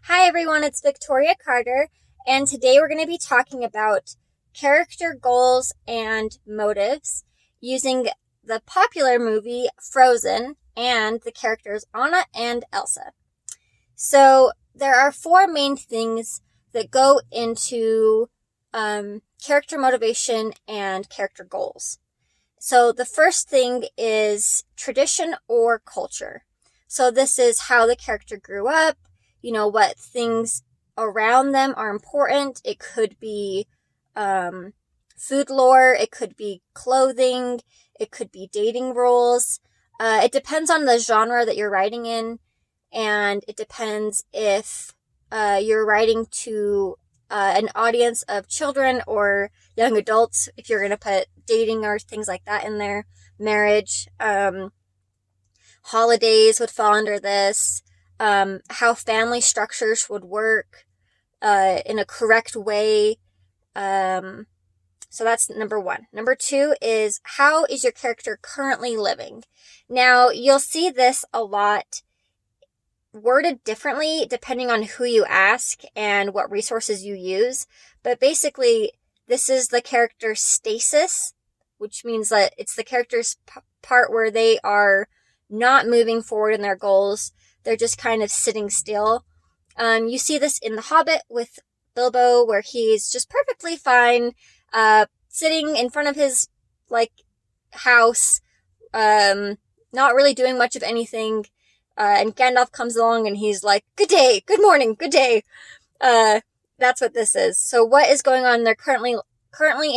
Hi everyone, it's Victoria Carter, and today we're going to be talking about character goals and motives using the popular movie Frozen and the characters Anna and Elsa. So there are four main things that go into character motivation and character goals. So the first thing is tradition or culture. So this is how the character grew up, what things around them are important. It could be food lore, it could be clothing, it could be dating roles. It depends on the genre that you're writing in, and it depends if you're writing to an audience of children or young adults, if you're going to put dating or things like that in there. Marriage, holidays would fall under this. How family structures would work in a correct way. So that's number one. Number two is, how is your character currently living? Now, you'll see this a lot worded differently depending on who you ask and what resources you use. But basically, this is the character's stasis, which means that it's the character's part where they are not moving forward in their goals. They're just kind of sitting still. You see this in The Hobbit with Bilbo, where he's just perfectly fine, sitting in front of his, house, not really doing much of anything. And Gandalf comes along and he's like, "Good day, good morning, good day." That's what this is. So what is going on there currently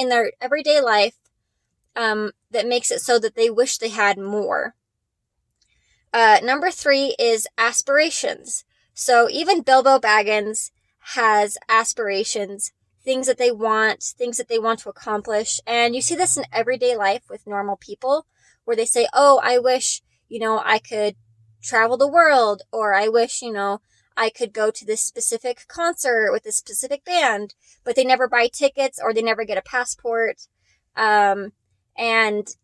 in their everyday life, that makes it so that they wish they had more? Number three is aspirations. So even Bilbo Baggins has aspirations, things that they want to accomplish. And you see this in everyday life with normal people, where they say, "Oh, I wish, I could travel the world," or "I wish, I could go to this specific concert with this specific band," but they never buy tickets or they never get a passport. And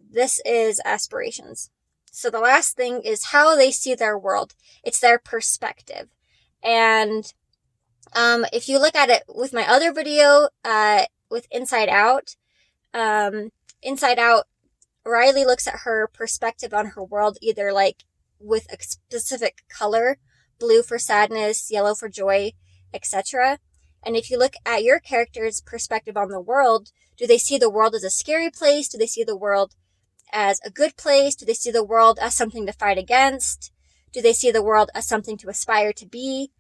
this is aspirations. So the last thing is how they see their world. It's their perspective. And if you look at it with my other video, with Inside Out, Riley looks at her perspective on her world either with a specific color, blue for sadness, yellow for joy, etc. And if you look at your character's perspective on the world, do they see the world as a scary place? Do they see the world as a good place? Do they see the world as something to fight against? Do they see the world as something to aspire to be?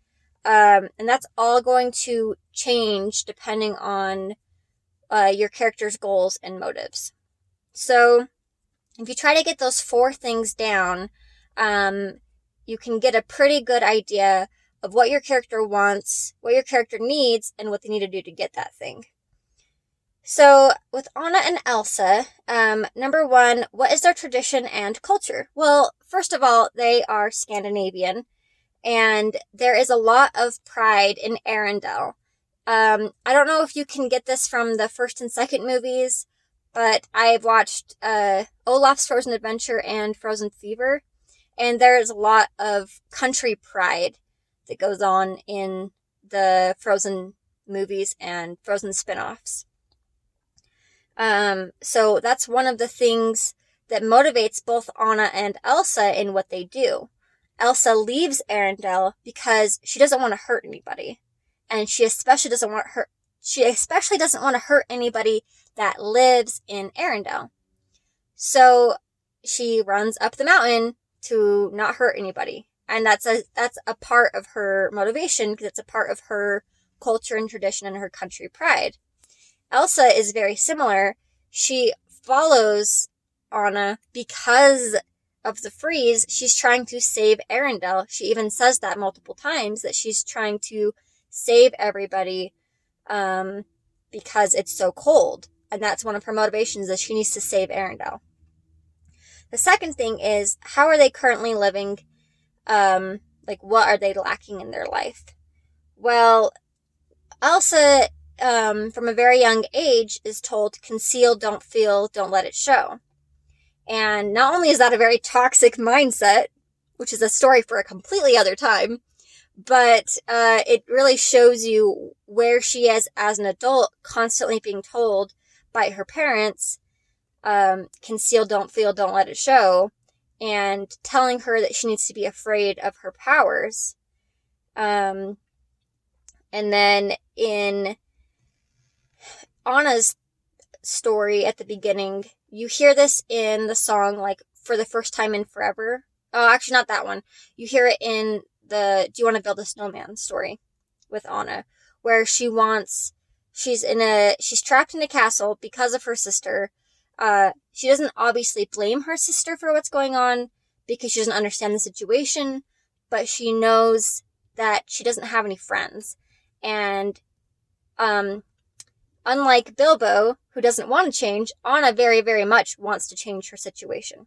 And that's all going to change depending on your character's goals and motives. So if you try to get those four things down, you can get a pretty good idea of what your character wants, what your character needs, and what they need to do to get that thing. So with Anna and Elsa, number one, what is their tradition and culture? Well, first of all, they are Scandinavian, and there is a lot of pride in Arendelle. I don't know if you can get this from the first and second movies, but I've watched Olaf's Frozen Adventure and Frozen Fever, and there's a lot of country pride that goes on in the Frozen movies and Frozen spin-offs. So that's one of the things that motivates both Anna and Elsa in what they do. Elsa leaves Arendelle because she doesn't want to hurt anybody, and she especially doesn't want to hurt anybody that lives in Arendelle. So she runs up the mountain to not hurt anybody, and that's a part of her motivation, because it's a part of her culture and tradition and her country pride. Elsa is very similar. She follows Anna because of the freeze. She's trying to save Arendelle. She even says that multiple times, that she's trying to save everybody because it's so cold. And that's one of her motivations, is she needs to save Arendelle. The second thing is, how are they currently living? What are they lacking in their life? Well, Elsa, from a very young age, is told, conceal, don't feel, don't let it show. And not only is that a very toxic mindset, which is a story for a completely other time, but it really shows you where she is as an adult, constantly being told by her parents, conceal, don't feel, don't let it show, and telling her that she needs to be afraid of her powers. And then in Anna's story at the beginning, you hear this in the song, like, For the First Time in Forever. Oh, actually, not that one. You hear it in the Do You Want to Build a Snowman story with Anna, where she's trapped in a castle because of her sister. She doesn't obviously blame her sister for what's going on because she doesn't understand the situation, but she knows that she doesn't have any friends. And, unlike Bilbo, who doesn't want to change, Anna very, very much wants to change her situation.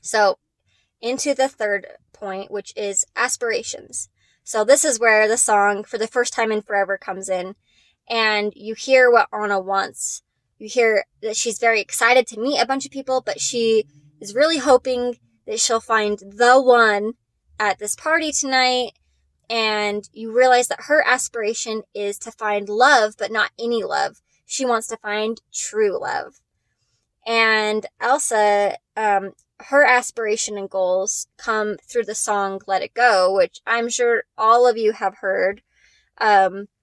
So, into the third point, which is aspirations. So this is where the song For the First Time in Forever comes in, and you hear what Anna wants. You hear that she's very excited to meet a bunch of people, but she is really hoping that she'll find the one at this party tonight. And you realize that her aspiration is to find love, but not any love. She wants to find true love. And Elsa, her aspiration and goals come through the song Let It Go, which I'm sure all of you have heard,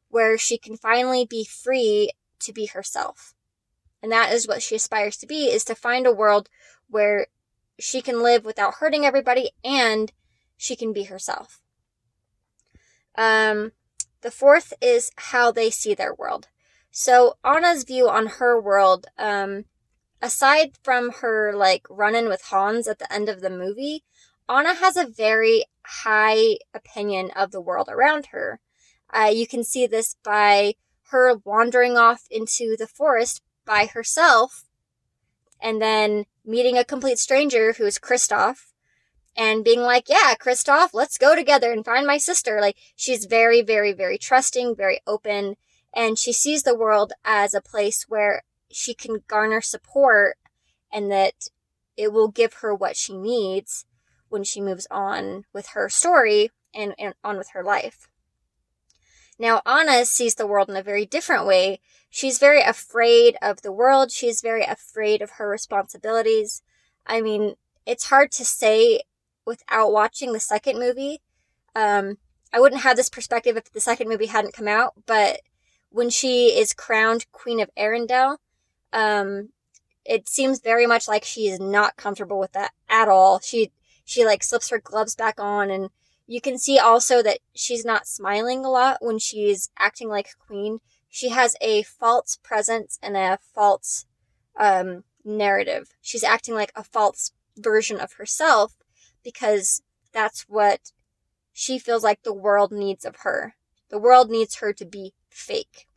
where she can finally be free to be herself. And that is what she aspires to be, is to find a world where she can live without hurting everybody and she can be herself. The fourth is how they see their world. So Anna's view on her world, aside from her, like, run-in with Hans at the end of the movie, Anna has a very high opinion of the world around her. You can see this by her wandering off into the forest by herself and then meeting a complete stranger who's Kristoff and being like, yeah, Kristoff, let's go together and find my sister. Like, she's very, very, very trusting, very open, and she sees the world as a place where she can garner support and that it will give her what she needs when she moves on with her story and on with her life. Now, Anna sees the world in a very different way. She's very afraid of the world. She's very afraid of her responsibilities. I mean, it's hard to say without watching the second movie. I wouldn't have this perspective if the second movie hadn't come out, but when she is crowned Queen of Arendelle, it seems very much like she is not comfortable with that at all. She like slips her gloves back on, and you can see also that she's not smiling a lot when she's acting like queen. She has a false presence and a false narrative. She's acting like a false version of herself because that's what she feels like the world needs of her. The world needs her to be fake.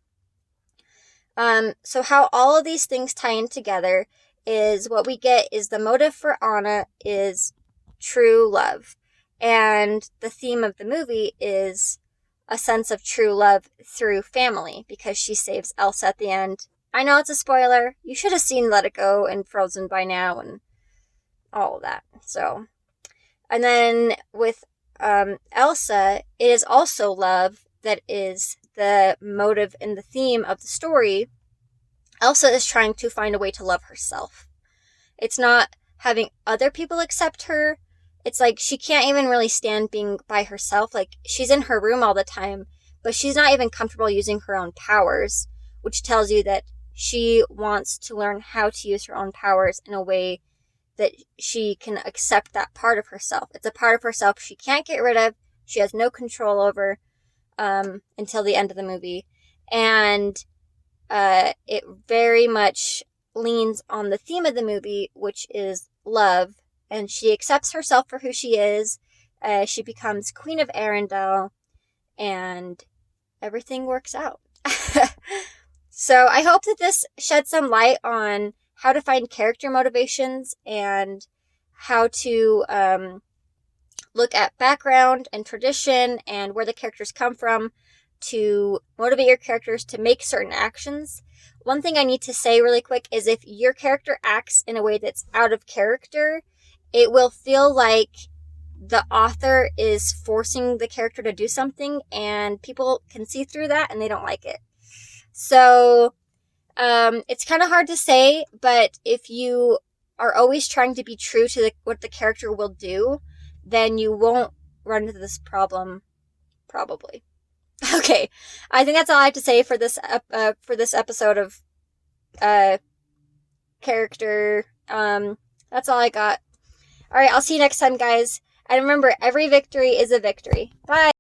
So how all of these things tie in together is what we get is the motive for Anna is true love. And the theme of the movie is a sense of true love through family because she saves Elsa at the end. I know it's a spoiler. You should have seen Let It Go and Frozen by now and all of that. So, and then with Elsa, it is also love that is the motive and the theme of the story. Elsa is trying to find a way to love herself. It's not having other people accept her. It's like she can't even really stand being by herself. Like, she's in her room all the time, but she's not even comfortable using her own powers, which tells you that she wants to learn how to use her own powers in a way that she can accept that part of herself. It's a part of herself she can't get rid of. She has no control over until the end of the movie. And it very much leans on the theme of the movie, which is love. And she accepts herself for who she is. She becomes Queen of Arendelle. And everything works out. So I hope that this sheds some light on how to find character motivations and how to look at background and tradition and where the characters come from to motivate your characters to make certain actions. One thing I need to say really quick is if your character acts in a way that's out of character, it will feel like the author is forcing the character to do something, and people can see through that and they don't like it. So it's kind of hard to say, but if you are always trying to be true to what the character will do, then you won't run into this problem, probably. Okay, I think that's all I have to say for this episode of character. That's all I got. All right, I'll see you next time, guys. And remember, every victory is a victory. Bye.